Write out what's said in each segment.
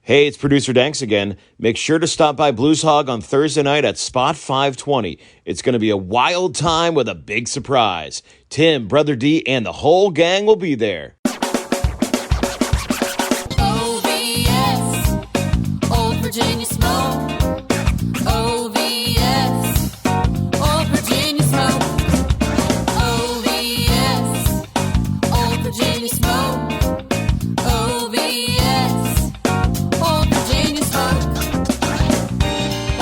Hey, it's producer Danks again. Make sure to stop by Blues Hog on Thursday night at Spot 520. It's going to be a wild time with a big surprise. Tim, Brother D, and the whole gang will be there. OVS, Old Virginia Smoke. OVS, Old Virginia Smoke. OVS, Old Virginia Smoke. OVS, Old Virginia Smoke.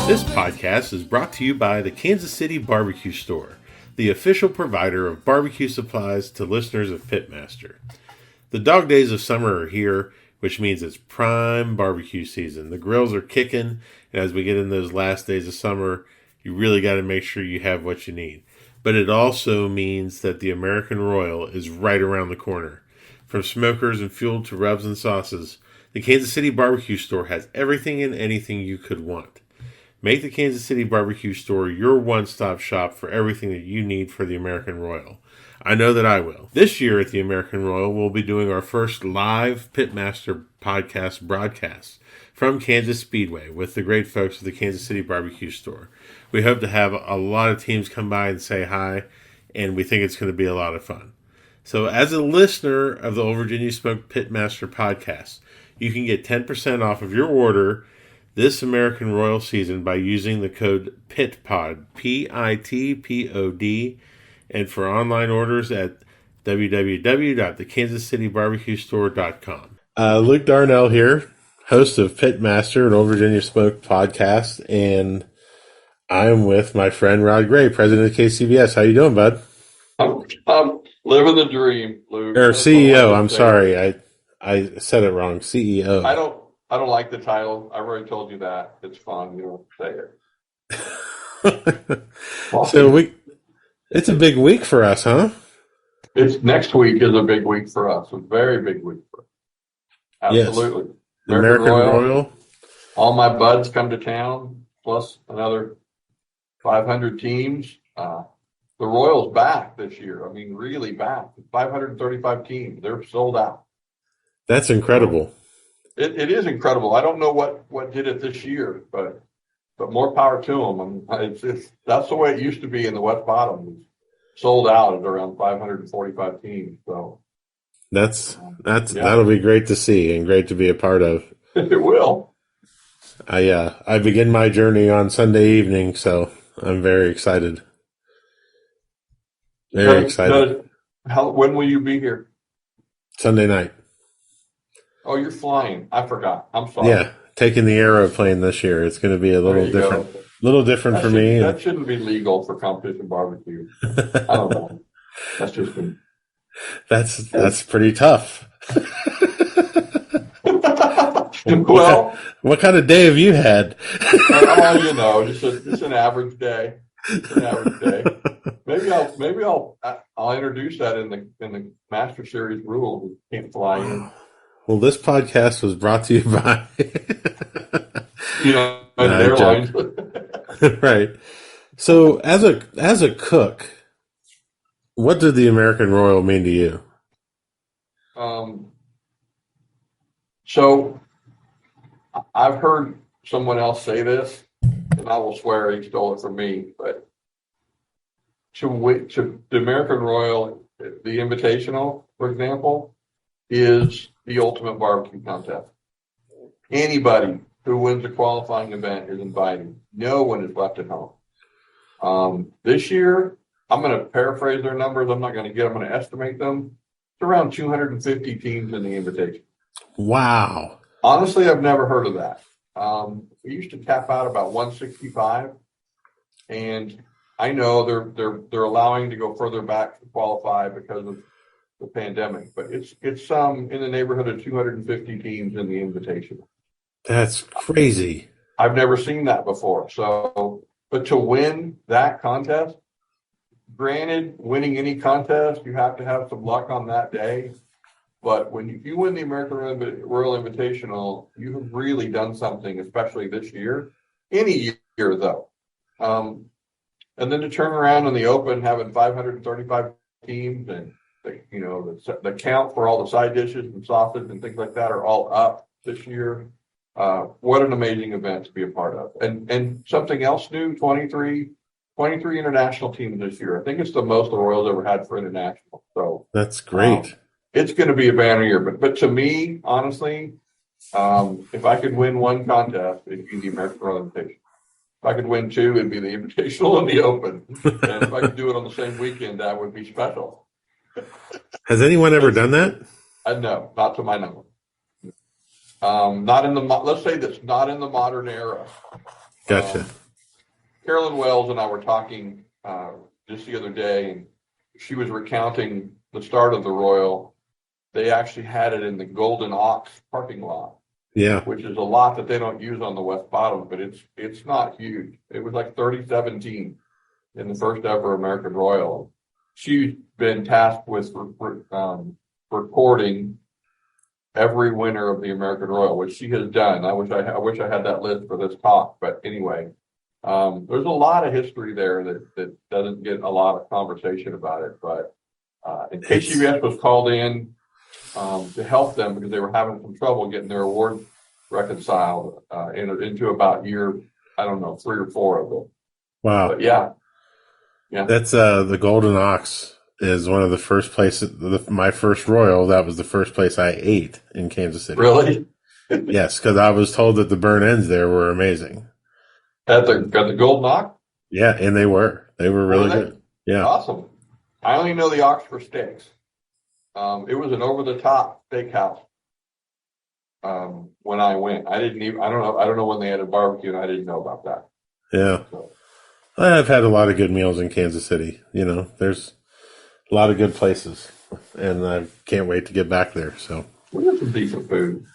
This podcast is brought to you by the Kansas City Barbecue Store, the official provider of barbecue supplies to listeners of Pitmaster. The dog days of summer are here, which means it's prime barbecue season. The grills are kicking, and as we get in those last days of summer, you really got to make sure you have what you need. But it also means that the American Royal is right around the corner. From smokers and fuel to rubs and sauces, the Kansas City Barbecue Store has everything and anything you could want. Make the Kansas City Barbecue Store your one-stop shop for everything that you need for the American Royal. I know that I will. This year at the American Royal, we'll be doing our first live Pitmaster podcast broadcast from Kansas Speedway with the great folks at the Kansas City Barbecue Store. We hope to have a lot of teams come by and say hi, and we think it's going to be a lot of fun. So as a listener of the Old Virginia Smoke Pitmaster podcast, you can get 10% off of your order this American Royal season by using the code PITPOD, PITPOD, and for online orders at www.thekansascitybarbecuestore.com. Luke Darnell here, host of Pitmaster and Old Virginia Smoke podcast, and I'm with my friend Rod Gray, president of KCBS. How you doing, bud? I'm living the dream, Luke. Or That's CEO, all I I'm can say. sorry. I said it wrong. CEO. I don't like the title. I already told you that. It's fun. You don't say it. So it's a big week for us, huh? It's next week is a big week for us. A very big week for us. Absolutely. Yes. American Royal. All my buds come to town, plus another 500 teams. The Royals back this year. I mean, really back. 535 teams. They're sold out. That's incredible. It is incredible. I don't know what did it this year, but more power to them. It's that's the way it used to be in the West Bottom. It was sold out at around 545 teams. So that'll be great to see and great to be a part of. It will. I begin my journey on Sunday evening, so I'm very excited. Very excited. When will you be here? Sunday night. Oh, you're flying. I forgot. I'm sorry. Yeah, taking the aeroplane this year. It's going to be a little different. Little different for me. That shouldn't be legal for competition barbecue. I don't know. That's just me. That's pretty tough. Well, what kind of day have you had? Just an average day. Maybe I'll introduce that in the Master Series rules. You can't fly in. Well, this podcast was brought to you by airlines. Right. So, as a cook, what did the American Royal mean to you? So I've heard someone else say this, and I will swear he stole it from me. But to the American Royal, the Invitational, for example, is the ultimate barbecue contest. Anybody who wins a qualifying event is invited. No one is left at home. This year, I'm going to paraphrase their numbers. I'm not going to I'm going to estimate them. It's around 250 teams in the invitation. Wow. Honestly, I've never heard of that. We used to cap out about 165, and I know they're allowing to go further back to qualify because of the pandemic, but it's in the neighborhood of 250 teams in the invitation. That's crazy. I've never seen that before. So, but to win that contest, granted, winning any contest, you have to have some luck on that day. But if you win the American Royal Invitational, you have really done something, especially this year. Any year, though. And then to turn around in the Open, having 535 teams, and the count for all the side dishes and sausage and things like that are all up this year. what an amazing event to be a part of. And something else new, 23 international teams this year. I think it's the most the Royals ever had for international. So That's great. it's going to be a banner year. But to me, honestly, if I could win one contest, it'd be the American Royal Invitation. If I could win two, it'd be the Invitational and the Open. And if I could do it on the same weekend, that would be special. Has anyone ever done that? No, not to my knowledge. Not in the, let's say that's not in the modern era. Gotcha. Carolyn Wells and I were talking just the other day, and she was recounting the start of the Royal. They actually had it in the Golden Ox parking lot. Yeah. Which is a lot that they don't use on the West Bottom, but it's not huge. It was like 3017 in the first ever American Royal. She's been tasked with recording every winner of the American Royal, which she has done. I wish I had that list for this talk, but anyway, there's a lot of history there that doesn't get a lot of conversation about it. But and KCBS was called in to help them because they were having some trouble getting their award reconciled into about year, I don't know, 3 or 4 of them. Wow. But yeah. That's the Golden Ox is one of the first places. My first Royal, that was the first place I ate in Kansas City. Really? Yes, because I was told that the burn ends there were amazing. At the Golden Ox? Yeah, and they were really good. Yeah, awesome. I only know the Oxford steaks. It was an over-the-top steakhouse when I went. I don't know when they had a barbecue, and I didn't know about that. Yeah. So. I've had a lot of good meals in Kansas City. You know, there's a lot of good places, and I can't wait to get back there. So we have some decent food.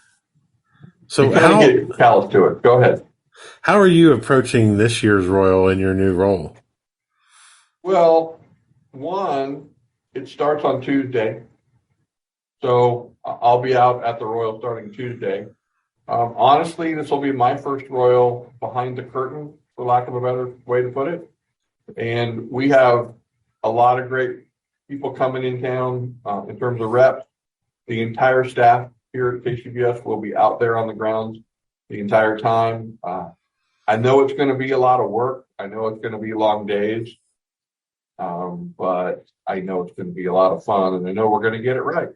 So how get callous to it? Go ahead. How are you approaching this year's Royal in your new role? Well, it starts on Tuesday. So I'll be out at the Royal starting Tuesday. Honestly, this will be my first Royal behind the curtain, for lack of a better way to put it. And we have a lot of great people coming in town in terms of reps. The entire staff here at KCBS will be out there on the grounds the entire time. I know it's going to be a lot of work. I know it's going to be long days. But I know it's going to be a lot of fun, and I know we're going to get it right.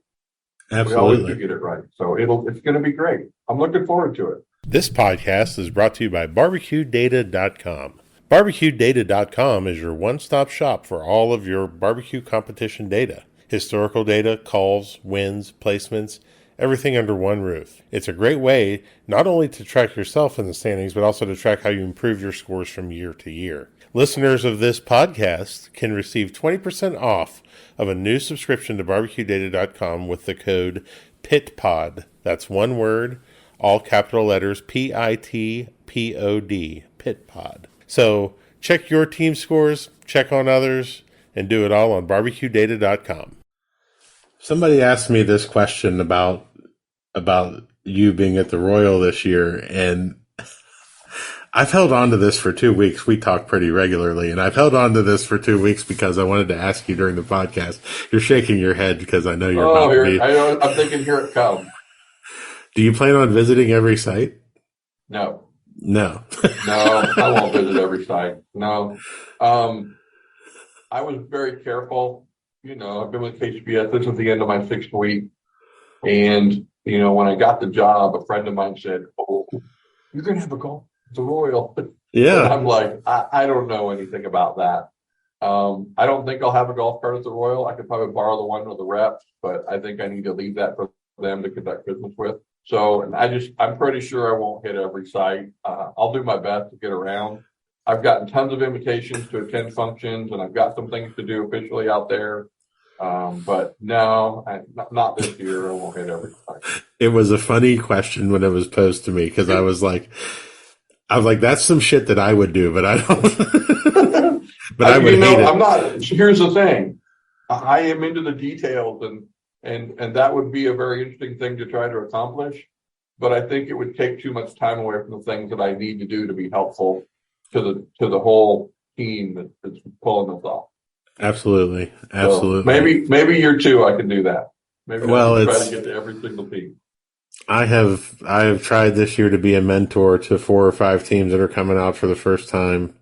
Absolutely. We always do get it right. So it's going to be great. I'm looking forward to it. This podcast is brought to you by BarbecueData.com. BarbecueData.com is your one-stop shop for all of your barbecue competition data. Historical data, calls, wins, placements, everything under one roof. It's a great way not only to track yourself in the standings, but also to track how you improve your scores from year to year. Listeners of this podcast can receive 20% off of a new subscription to BarbecueData.com with the code PITPOD. That's one word, all capital letters, PITPOD, PITPOD. So check your team scores, check on others, and do it all on BarbecueData.com. Somebody asked me this question about you being at the Royal this year, and I've held on to this for 2 weeks. We talk pretty regularly, and I've held on to this for 2 weeks because I wanted to ask you during the podcast. You're shaking your head because I know you're about to be. I'm thinking, here it comes. Do you plan on visiting every site? No. No. No, I won't visit every site. No. I was very careful. You know, I've been with KCBS. This is the end of my 6th week. And, you know, when I got the job, a friend of mine said, "Oh, you're going to have a golf at the Royal." Yeah. And I'm like, I don't know anything about that. I don't think I'll have a golf cart at the Royal. I could probably borrow the one of the reps, but I think I need to leave that for them to conduct business with. So, and I'm pretty sure I won't hit every site. I'll do my best to get around. I've gotten tons of invitations to attend functions, and I've got some things to do officially out there. But no, not this year. I won't hit every site. It was a funny question when it was posed to me because I was like, that's some shit that I would do, but I don't. But I would hate it. I'm not. Here's the thing. I am into the details, and that would be a very interesting thing to try to accomplish. But I think it would take too much time away from the things that I need to do to be helpful to the whole team that's pulling this off. Absolutely. So maybe year 2 I can do that. Maybe well, I can try to get to every single team. I have tried this year to be a mentor to 4 or 5 teams that are coming out for the first time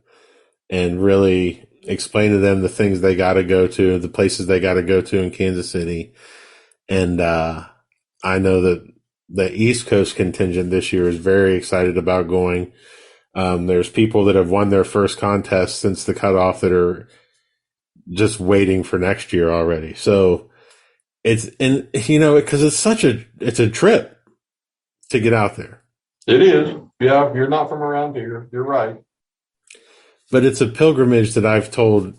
and really explain to them the things they got to go to, the places they got to go to in Kansas City. And I know that the East Coast contingent this year is very excited about going. There's people that have won their first contest since the cutoff that are just waiting for next year already. So because it's a trip to get out there. It is. Yeah, if you're not from around here, you're right. But it's a pilgrimage that I've told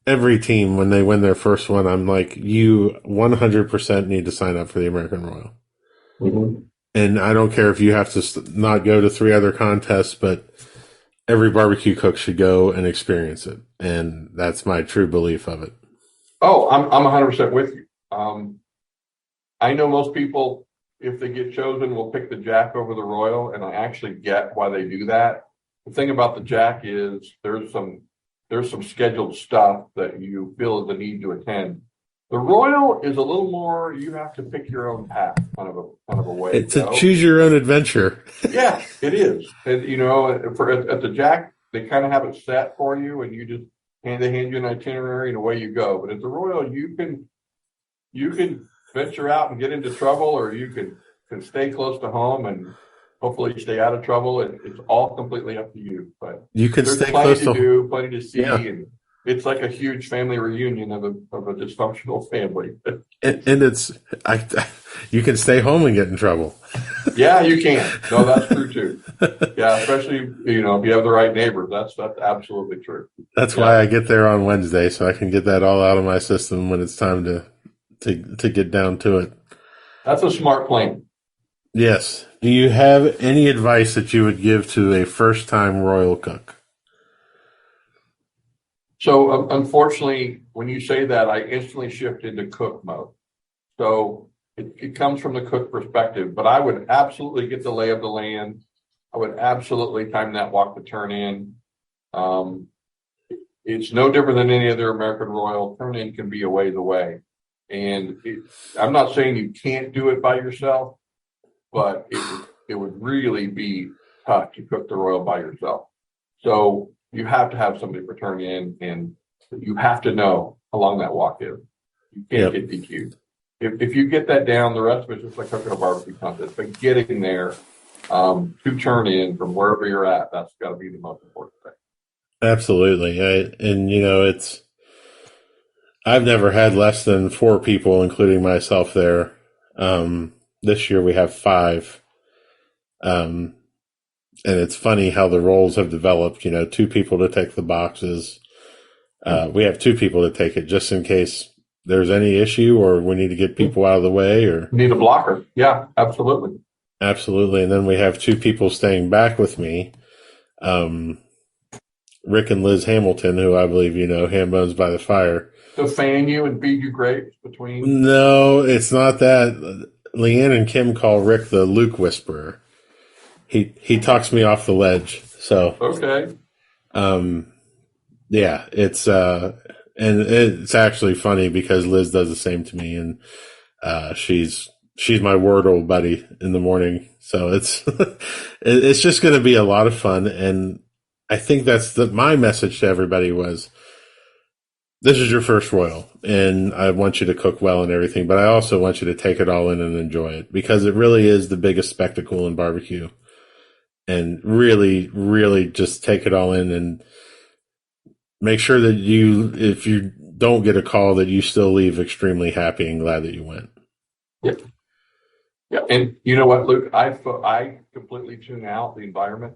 every team when they win their first one. I'm like, you 100% need to sign up for the American Royal. Mm-hmm. And I don't care if you have to not go to 3 other contests, but every barbecue cook should go and experience it. And that's my true belief of it. Oh, I'm 100% with you. I know most people, if they get chosen, will pick the Jack over the Royal, and I actually get why they do that. The thing about the Jack is there's some scheduled stuff that you feel is a need to attend. The Royal is a little more, you have to pick your own path, kind of a way. It's a choose your own adventure. Yeah, it is. And at the Jack, they kind of have it set for you, and you just hand you an itinerary and away you go. But at the Royal, you can venture out and get into trouble, or you can stay close to home and hopefully stay out of trouble. It's all completely up to you. But you can there's stay plenty close to to do, plenty to see, Yeah. and it's like a huge family reunion of a dysfunctional family. and you can stay home and get in trouble. Yeah, you can. No, that's true too. Yeah, especially if you have the right neighbors. That's absolutely true. That's why I get there on Wednesday, so I can get that all out of my system when it's time to get down to it. That's a smart plan. Yes. Do you have any advice that you would give to a first-time Royal cook? So unfortunately, when you say that, I instantly shift into cook mode. So it comes from the cook perspective, but I would absolutely get the lay of the land. I would absolutely time that walk to turn in. It's no different than any other American Royal. Turn in can be a ways away. And I'm not saying you can't do it by yourself, but it would really be tough to cook the Royal by yourself. So you have to have somebody for turn in, and you have to know how long that walk is. You can't get DQ'd. If you get that down, the rest of it's just like cooking a barbecue contest. But getting there to turn in from wherever you're at, that's got to be the most important thing. Absolutely. I've never had less than 4 people, including myself, there. This year we have 5. And it's funny how the roles have developed, 2 people to take the boxes. We have 2 people to take it just in case there's any issue or we need to get people out of the way or need a blocker. Yeah, absolutely. Absolutely. And then we have 2 people staying back with me. Rick and Liz Hamilton, who I believe Ham Bones by the Fire. To fan you and feed you grapes between? No, it's not that. Leanne and Kim call Rick the Luke Whisperer. He talks me off the ledge. So okay. Yeah, it's and it's actually funny because Liz does the same to me, and she's my Wordle buddy in the morning. So it's it's just going to be a lot of fun, and I think that's my message to everybody was, this is your first Royal, and I want you to cook well and everything, but I also want you to take it all in and enjoy it, because it really is the biggest spectacle in barbecue. And really, really just take it all in and make sure that if you don't get a call, that you still leave extremely happy and glad that you went. Yep. Yeah. And you know what, Luke, I completely tune out the environment,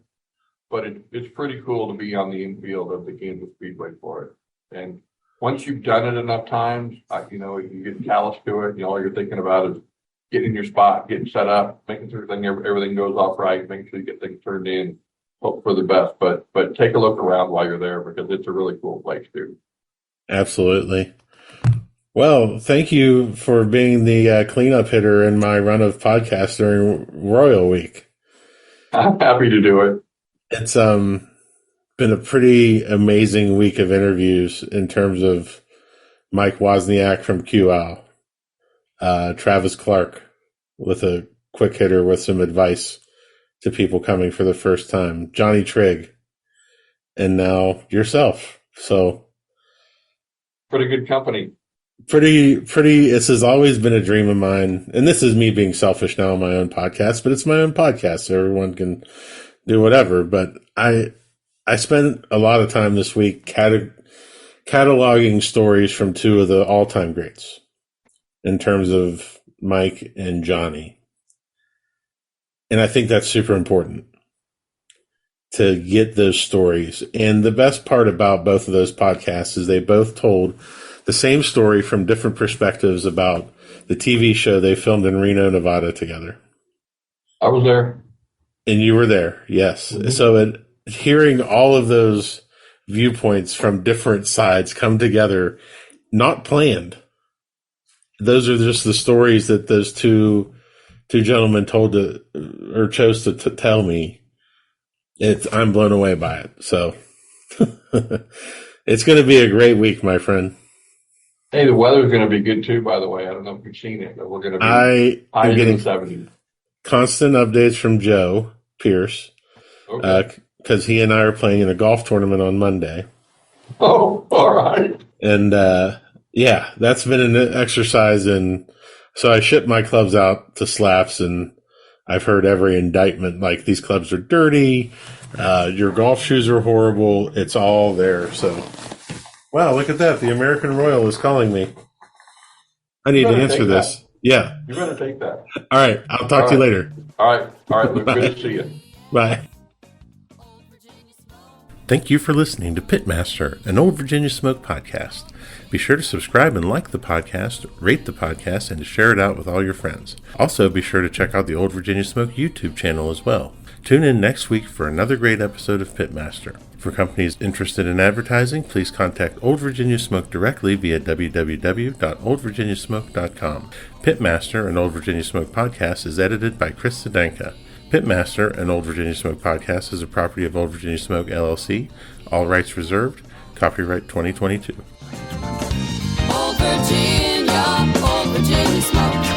but it's pretty cool to be on the infield of the Kansas Speedway for it. And once you've done it enough times, you get callous to it. All you're thinking about is getting in your spot, getting set up, making sure everything goes off right, making sure you get things turned in, hope for the best. But take a look around while you're there, because it's a really cool place too. Absolutely. Well, thank you for being the cleanup hitter in my run of podcasts during Royal Week. I'm happy to do it. It's been a pretty amazing week of interviews in terms of Mike Wozniak from QL, Travis Clark with a quick hitter with some advice to people coming for the first time. Johnny Trigg, and now yourself. So Pretty good company. pretty. This has always been a dream of mine, and this is me being selfish now on my own podcast, but it's my own podcast, so everyone can do whatever. But I spent a lot of time this week cataloging stories from two of the all-time greats in terms of Mike and Johnny. And I think that's super important to get those stories. And the best part about both of those podcasts is they both told the same story from different perspectives about the TV show they filmed in Reno, Nevada together. I was there. And you were there, yes. Mm-hmm. So hearing all of those viewpoints from different sides come together, not planned. Those are just the stories that those two gentlemen chose to tell me. I'm blown away by it. So it's going to be a great week, my friend. Hey, the weather's going to be good too, by the way. I don't know if you've seen it, but we're going to be I am getting 70s. Constant updates from Joe Pierce. Okay. Because he and I are playing in a golf tournament on Monday. Oh, all right. And yeah, that's been an exercise. And so I shipped my clubs out to Slaps, and I've heard every indictment, like these clubs are dirty, your golf shoes are horrible. It's all there. So, wow, look at that. The American Royal is calling me. I need to answer this. That. Yeah. You better take that. All right. I'll talk to you later. All right. Luke, good to see you. Bye. Thank you for listening to Pitmaster, an Old Virginia Smoke podcast. Be sure to subscribe and like the podcast, rate the podcast, and to share it out with all your friends. Also, be sure to check out the Old Virginia Smoke YouTube channel as well. Tune in next week for another great episode of Pitmaster. For companies interested in advertising, please contact Old Virginia Smoke directly via www.oldvirginiasmoke.com. Pitmaster, an Old Virginia Smoke podcast, is edited by Chris Sedanka. Pitmaster, an Old Virginia Smoke podcast, is a property of Old Virginia Smoke, LLC. All rights reserved. Copyright 2022. Old Virginia Smoke.